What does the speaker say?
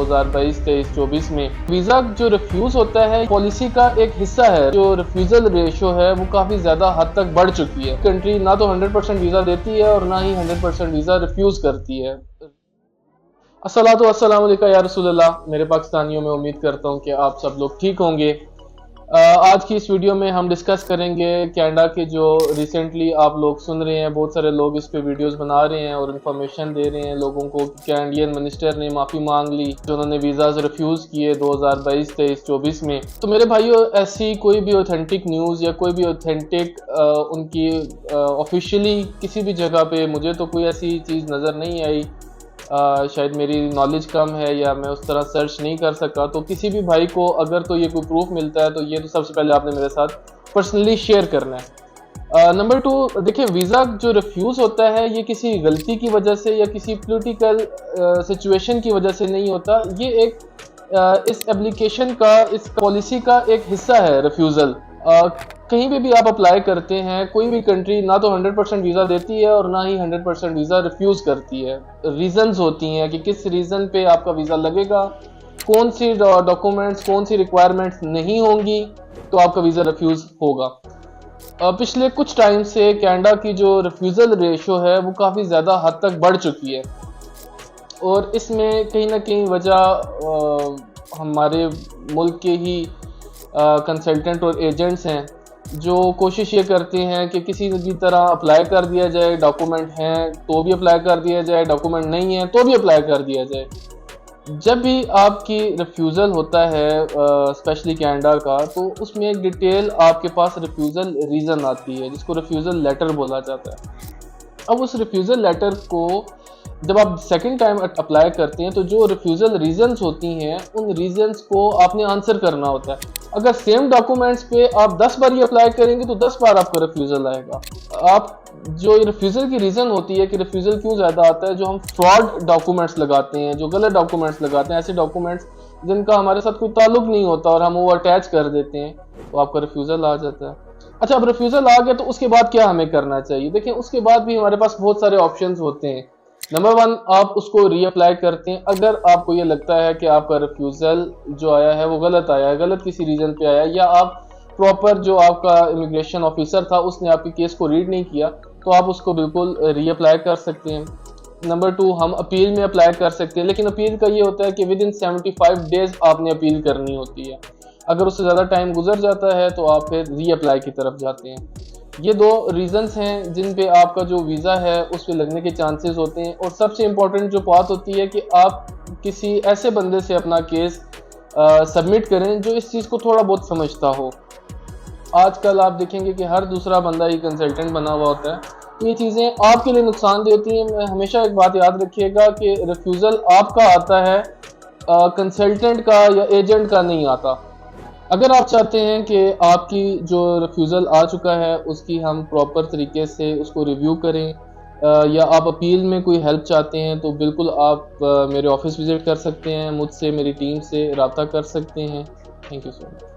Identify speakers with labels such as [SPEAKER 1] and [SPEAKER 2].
[SPEAKER 1] 2022, 23, 24 में वीजा जो रिफ्यूज होता है पॉलिसी का एक हिस्सा है। जो रिफ्यूजल रेशो है वो काफी ज्यादा हद तक बढ़ चुकी है। कंट्री ना तो 100% वीजा देती है और ना ही 100% वीजा रिफ्यूज करती है। अस्सलातु वस्सलामु अलैका या रसूलल्लाह। मेरे पाकिस्तानियों में उम्मीद करता हूँ कि आप सब लोग ठीक होंगे। आज की इस वीडियो में हम डिस्कस करेंगे कनाडा के जो रिसेंटली आप लोग सुन रहे हैं, बहुत सारे लोग इस पे वीडियोस बना रहे हैं और इन्फॉर्मेशन दे रहे हैं लोगों को कि कैनेडियन मिनिस्टर ने माफ़ी मांग ली जो उन्होंने वीज़ाज रिफ्यूज़ किए 2022, 23, 24 में। तो मेरे भाइयों, ऐसी कोई भी ऑथेंटिक न्यूज़ या कोई भी ऑथेंटिक उनकी ऑफिशियली किसी भी जगह पे मुझे तो कोई ऐसी चीज़ नज़र नहीं आई। शायद मेरी नॉलेज कम है या मैं उस तरह सर्च नहीं कर सका। तो किसी भी भाई को अगर तो ये कोई प्रूफ मिलता है तो ये तो सबसे पहले आपने मेरे साथ पर्सनली शेयर करना है। नंबर 2, देखिए, वीज़ा जो रिफ्यूज़ होता है ये किसी गलती की वजह से या किसी पॉलिटिकल सिचुएशन की वजह से नहीं होता। ये एक इस एप्लीकेशन का, इस पॉलिसी का एक हिस्सा है रिफ्यूज़ल। कहीं पे भी आप अप्लाई करते हैं, कोई भी कंट्री ना तो 100% वीज़ा देती है और ना ही 100% वीज़ा रिफ्यूज़ करती है। रीज़न्स होती हैं कि किस रीज़न पे आपका वीज़ा लगेगा, कौन सी डॉक्यूमेंट्स, कौन सी रिक्वायरमेंट्स नहीं होंगी तो आपका वीज़ा रिफ्यूज़ होगा। पिछले कुछ टाइम से कनाडा की जो रिफ्यूज़ल रेशो है वो काफ़ी ज़्यादा हद तक बढ़ चुकी है और इसमें कहीं ना कहीं वजह हमारे मुल्क के ही कंसल्टेंट और एजेंट्स हैं जो कोशिश ये करते हैं कि किसी भी तरह अप्लाई कर दिया जाए। डॉक्यूमेंट हैं तो भी अप्लाई कर दिया जाए, डॉक्यूमेंट नहीं है तो भी अप्लाई कर दिया जाए। जब भी आपकी रिफ्यूज़ल होता है स्पेशली कनाडा का, तो उसमें एक डिटेल आपके पास रिफ्यूज़ल रीज़न आती है जिसको रिफ्यूज़ल लेटर बोला जाता है। अब उस रिफ्यूज़ल लेटर को जब आप सेकंड टाइम अप्लाई करते हैं तो जो रिफ्यूज़ल रीजंस होती हैं उन रीजंस को आपने आंसर करना होता है। अगर सेम डॉक्यूमेंट्स पे आप 10 बार ये अप्लाई करेंगे तो 10 बार आपका रिफ्यूज़ल आएगा। आप जो रिफ्यूज़ल की रीज़न होती है कि रिफ्यूज़ल क्यों ज़्यादा आता है, जो हम फ्रॉड डॉक्यूमेंट्स लगाते हैं, जो गलत डॉक्यूमेंट्स लगाते हैं, ऐसे डॉक्यूमेंट्स जिनका हमारे साथ कोई ताल्लुक नहीं होता और हम वो अटैच कर देते हैं, तो आपका रिफ्यूज़ल आ जाता है। अच्छा, अब रिफ्यूज़ल आ गया तो उसके बाद क्या हमें करना चाहिए? देखिए, उसके बाद भी हमारे पास बहुत सारे ऑप्शंस होते हैं। नंबर 1, आप उसको रीअप्लाई करते हैं। अगर आपको ये लगता है कि आपका रिफ्यूज़ल जो आया है वो गलत आया है, गलत किसी रीज़न पे आया है, या आप प्रॉपर जो आपका इमिग्रेशन ऑफिसर था उसने आपकी केस को रीड नहीं किया, तो आप उसको बिल्कुल रीअप्लाई कर सकते हैं। नंबर 2, हम अपील में अप्लाई कर सकते हैं, लेकिन अपील का ये होता है कि विद इन 75 डेज आपने अपील करनी होती है। अगर उससे ज़्यादा टाइम गुजर जाता है तो आप फिर रीअप्लाई की तरफ जाते हैं। ये 2 रीज़न्स हैं जिन पे आपका जो वीज़ा है उस पे लगने के चांसेस होते हैं। और सबसे इम्पॉर्टेंट जो बात होती है कि आप किसी ऐसे बंदे से अपना केस सबमिट करें जो इस चीज़ को थोड़ा बहुत समझता हो। आजकल आप देखेंगे कि हर दूसरा बंदा ही कंसल्टेंट बना हुआ होता है। ये चीज़ें आपके लिए नुकसानदेह होती हैं। हमेशा एक बात याद रखिएगा कि रिफ्यूज़ल आपका आता है, कंसल्टेंट का या एजेंट का नहीं आता। अगर आप चाहते हैं कि आपकी जो रिफ्यूज़ल आ चुका है उसकी हम प्रॉपर तरीके से उसको रिव्यू करें, या आप अपील में कोई हेल्प चाहते हैं, तो बिल्कुल आप मेरे ऑफिस विज़िट कर सकते हैं, मुझसे, मेरी टीम से रब्ता कर सकते हैं। Thank you so much.